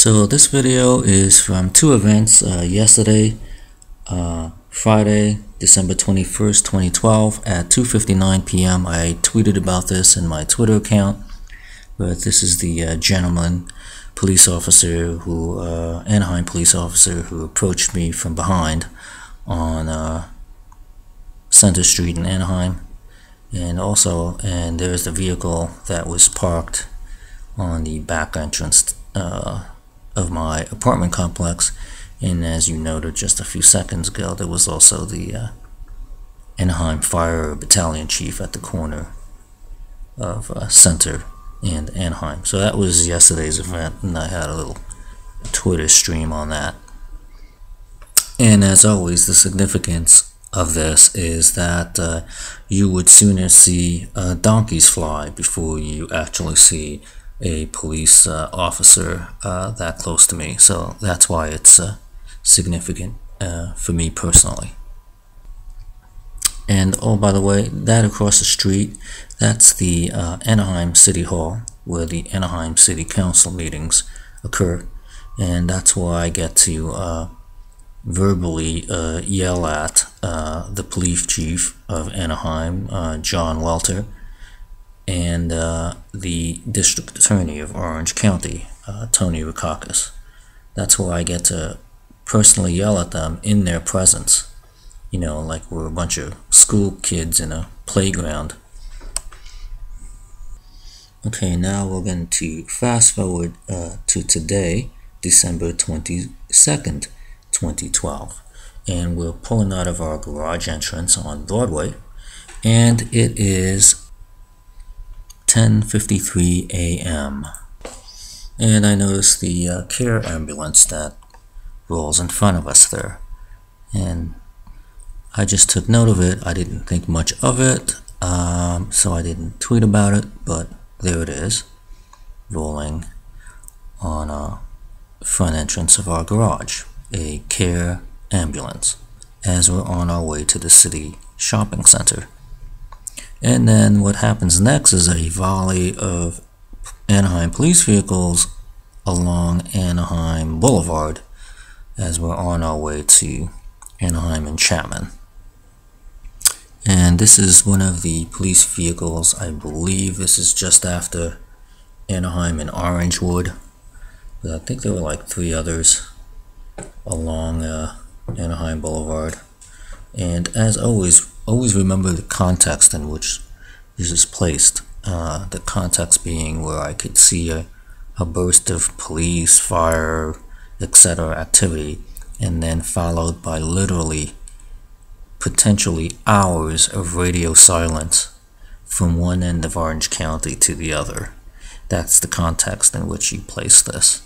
So this video is from two events. Yesterday, Friday, December 21st, 2012 at 2:59 p.m. I tweeted about this in my Twitter account. But this is the gentleman police officer who, Anaheim police officer who approached me from behind on Center Street in Anaheim. And there's the vehicle that was parked on the back entrance of my apartment complex. And as you noted just a few seconds ago, there was also the Anaheim Fire Battalion Chief at the corner of Center and Anaheim. So that was yesterday's event, and I had a little Twitter stream on that. And as always, the significance of this is that you would sooner see donkeys fly before you actually see a police officer that close to me. So that's why it's significant for me personally. And oh, by the way, that across the street, that's the Anaheim City Hall, where the Anaheim City Council meetings occur. And that's where I get to verbally yell at the police chief of Anaheim, John Welter, and the district attorney of Orange County, Tony Rukakis. That's where I get to personally yell at them in their presence. You know, like we're a bunch of school kids in a playground. Okay, now we're going to fast forward to today, December 22nd, 2012. And we're pulling out of our garage entrance on Broadway, and it is 10:53 a.m. And I noticed the care ambulance that rolls in front of us there. And I just took note of it. I didn't think much of it, so I didn't tweet about it, but there it is, rolling on a front entrance of our garage, a care ambulance, as we're on our way to the city shopping center. And then what happens next is a volley of Anaheim police vehicles along Anaheim Boulevard as we're on our way to Anaheim and Chapman. And this is one of the police vehicles. I believe this is just after Anaheim and Orangewood. But I think there were like three others along Anaheim Boulevard. And as always remember the context in which this is placed. The context being where I could see a burst of police, fire, etc. activity, and then followed by literally potentially hours of radio silence from one end of Orange County to the other. That's the context in which you place this.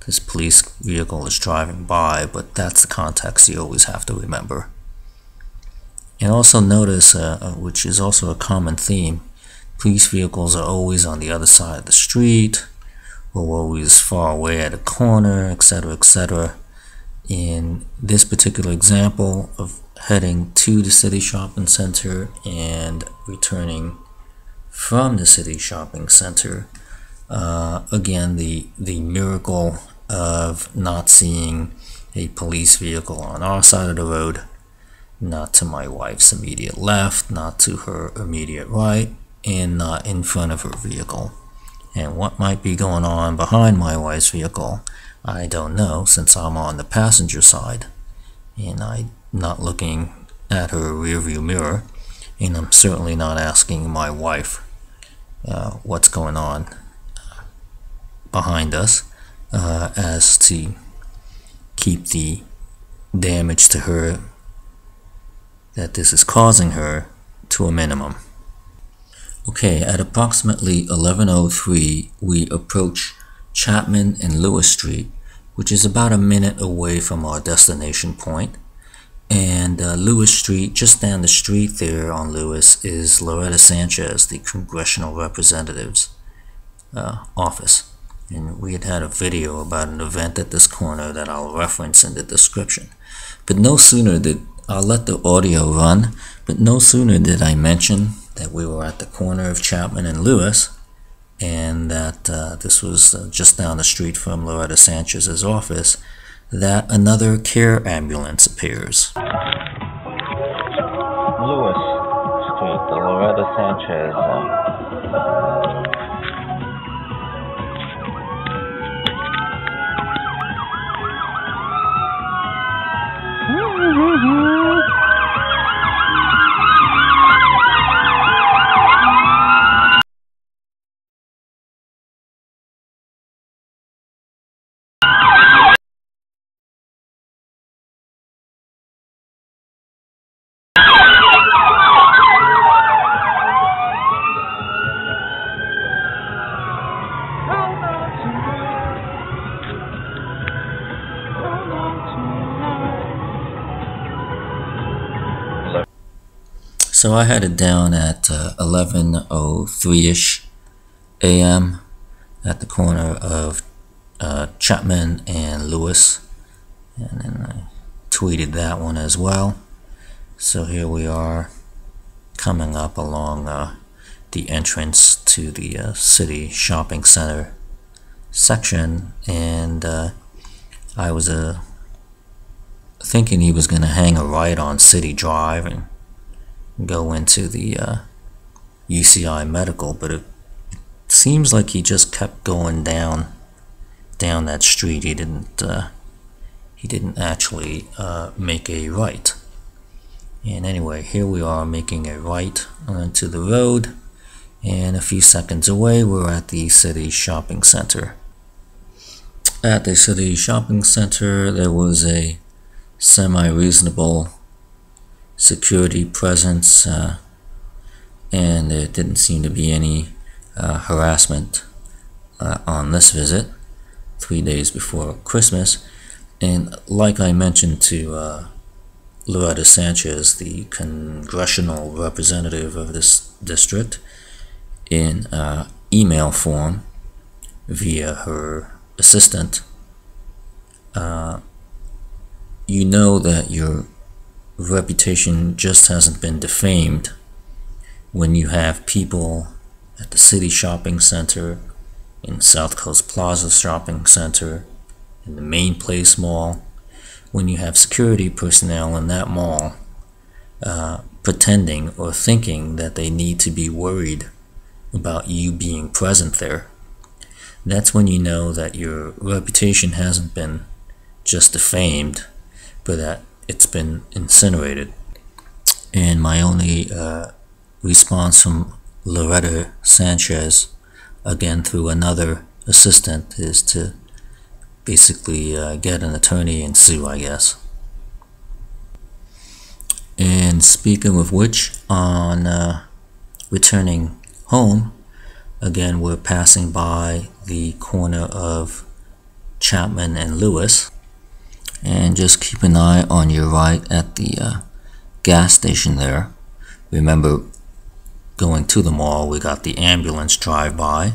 This police vehicle is driving by, but that's the context you always have to remember. And also notice, which is also a common theme, police vehicles are always on the other side of the street, or always far away at a corner, etc., etc. In this particular example of heading to the city shopping center and returning from the city shopping center, again, the miracle of not seeing a police vehicle on our side of the road, not to my wife's immediate left, not to her immediate right, and not in front of her vehicle. And what might be going on behind my wife's vehicle, I don't know, since I'm on the passenger side and I'm not looking at her rearview mirror, and I'm certainly not asking my wife what's going on behind us as to keep the damage to her that this is causing her to a minimum. Okay, at approximately 11:03, we approach Chapman and Lewis Street, which is about a minute away from our destination point. And Lewis Street, just down the street there on Lewis, is Loretta Sanchez, the congressional representative's office. And we had a video about an event at this corner that I'll reference in the description. But no sooner did I'll let the audio run, but no sooner did I mention that we were at the corner of Chapman and Lewis and that this was just down the street from Loretta Sanchez's office, that another care ambulance appears. Lewis Street, the Loretta Sanchez. So I had it down at 11:03ish a.m. at the corner of Chapman and Lewis, and then I tweeted that one as well. So here we are coming up along the entrance to the city shopping center section, and I was thinking he was going to hang a right on City Drive and go into the UCI Medical, but it seems like he just kept going down that street. He didn't actually make a right. And anyway, here we are making a right onto the road, and a few seconds away we're at the city shopping center. At the city shopping center there was a semi-reasonable security presence, and there didn't seem to be any harassment on this visit 3 days before Christmas. And like I mentioned to Loretta Sanchez, the congressional representative of this district, in email form via her assistant, you know that your reputation just hasn't been defamed when you have people at the city shopping center, in South Coast Plaza shopping center, in the Main Place Mall, when you have security personnel in that mall pretending or thinking that they need to be worried about you being present there. That's when you know that your reputation hasn't been just defamed, but that it's been incinerated. And my only response from Loretta Sanchez, again through another assistant, is to basically get an attorney and sue, I guess. And speaking of which, on returning home, again we're passing by the corner of Chapman and Lewis, and just keep an eye on your right at the gas station there. Remember, going to the mall, we got the ambulance drive-by.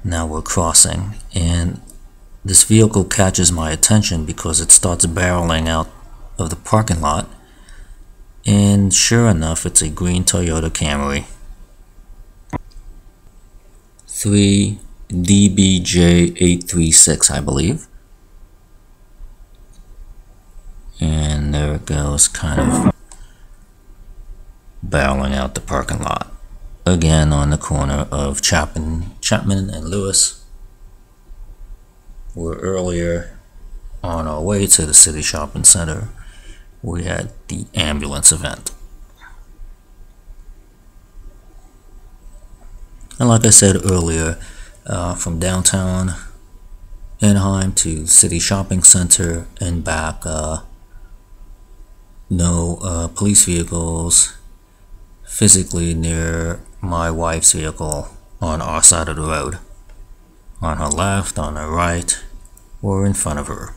Now we're crossing, and this vehicle catches my attention because it starts barreling out of the parking lot, and sure enough, it's a green Toyota Camry. 3DBJ836, I believe. And there it goes, kind of barreling out the parking lot. Again on the corner of Chapman and Lewis. We're earlier on our way to the city shopping center. We had the ambulance event. And like I said earlier, from downtown Anaheim to city shopping center and back, no police vehicles physically near my wife's vehicle on our side of the road, on her left, on her right, or in front of her.